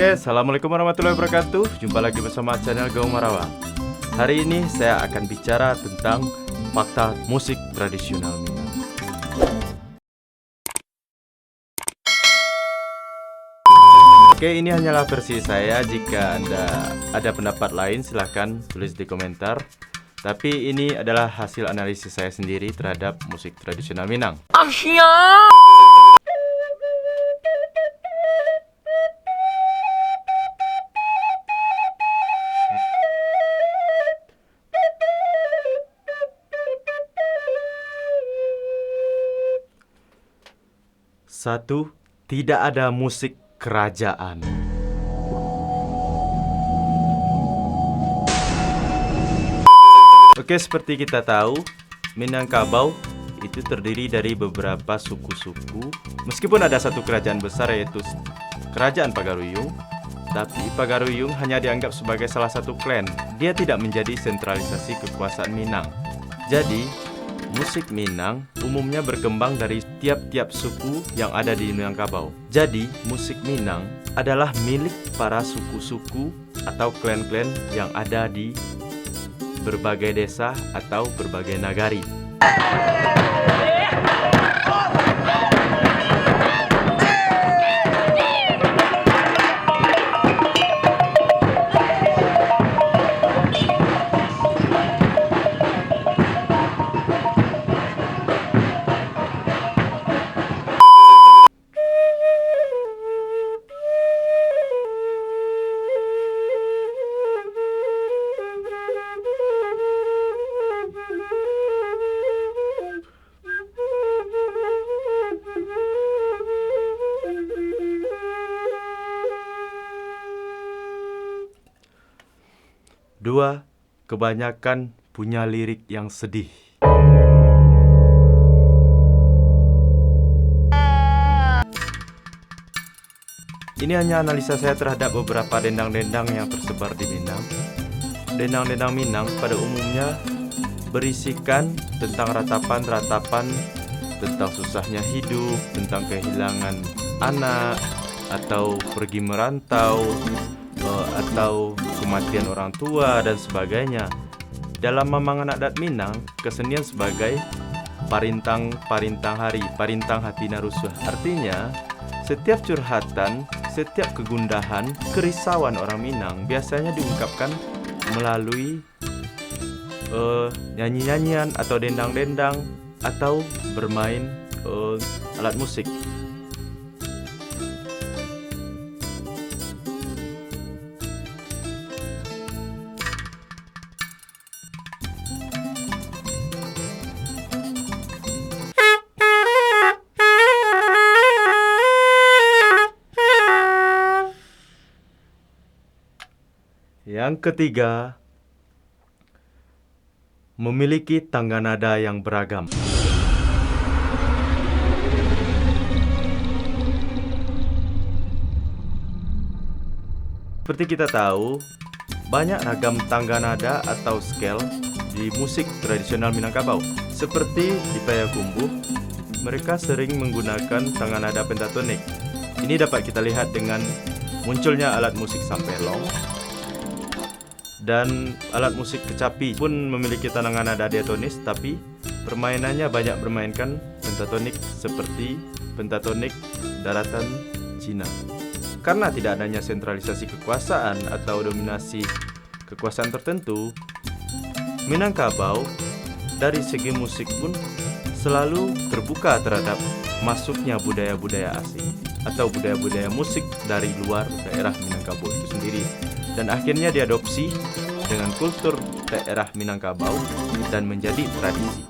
Oke, assalamualaikum warahmatullahi wabarakatuh. Jumpa lagi bersama channel Gaung Marawa. Hari ini saya akan bicara tentang fakta musik tradisional Minang. Oke, ini hanyalah versi saya. Jika Anda ada pendapat lain, silahkan tulis di komentar. Tapi ini adalah hasil analisis saya sendiri terhadap musik tradisional Minang. Satu, tidak ada musik kerajaan. Oke, seperti kita tahu, Minangkabau itu terdiri dari beberapa suku-suku. Meskipun ada satu kerajaan besar yaitu Kerajaan Pagaruyung, tapi Pagaruyung hanya dianggap sebagai salah satu klan. Dia tidak menjadi sentralisasi kekuasaan Minang. Jadi, musik Minang umumnya berkembang dari tiap-tiap suku yang ada di Minangkabau. Jadi, musik Minang adalah milik para suku-suku atau klan-klan yang ada di berbagai desa atau berbagai nagari. Dua, kebanyakan punya lirik yang sedih. Ini hanya analisa saya terhadap beberapa dendang-dendang yang tersebar di Minang. Dendang-dendang Minang pada umumnya berisikan tentang ratapan-ratapan, tentang susahnya hidup, tentang kehilangan anak, atau pergi merantau, atau kematian orang tua dan sebagainya. Dalam Mamangan adat Minang, kesenian sebagai parintang hari, parintang hati narusuh. Artinya, setiap curhatan, setiap kegundahan, kerisauan orang Minang biasanya diungkapkan melalui nyanyi-nyanyian atau dendang-dendang atau bermain alat musik. Yang ketiga, memiliki tangga nada yang beragam. Seperti kita tahu, banyak ragam tangga nada atau scale di musik tradisional Minangkabau. Seperti di Payakumbuh, mereka sering menggunakan tangga nada pentatonik. Ini dapat kita lihat dengan munculnya alat musik sampelong. Dan alat musik kecapi pun memiliki tangga nada diatonis, tapi permainannya banyak bermainkan pentatonik seperti pentatonik daratan Cina. Karena tidak adanya sentralisasi kekuasaan atau dominasi kekuasaan tertentu, Minangkabau dari segi musik pun selalu terbuka terhadap masuknya budaya-budaya asing atau budaya-budaya musik dari luar daerah Minangkabau itu sendiri. Dan akhirnya diadopsi dengan kultur daerah Minangkabau dan menjadi tradisi.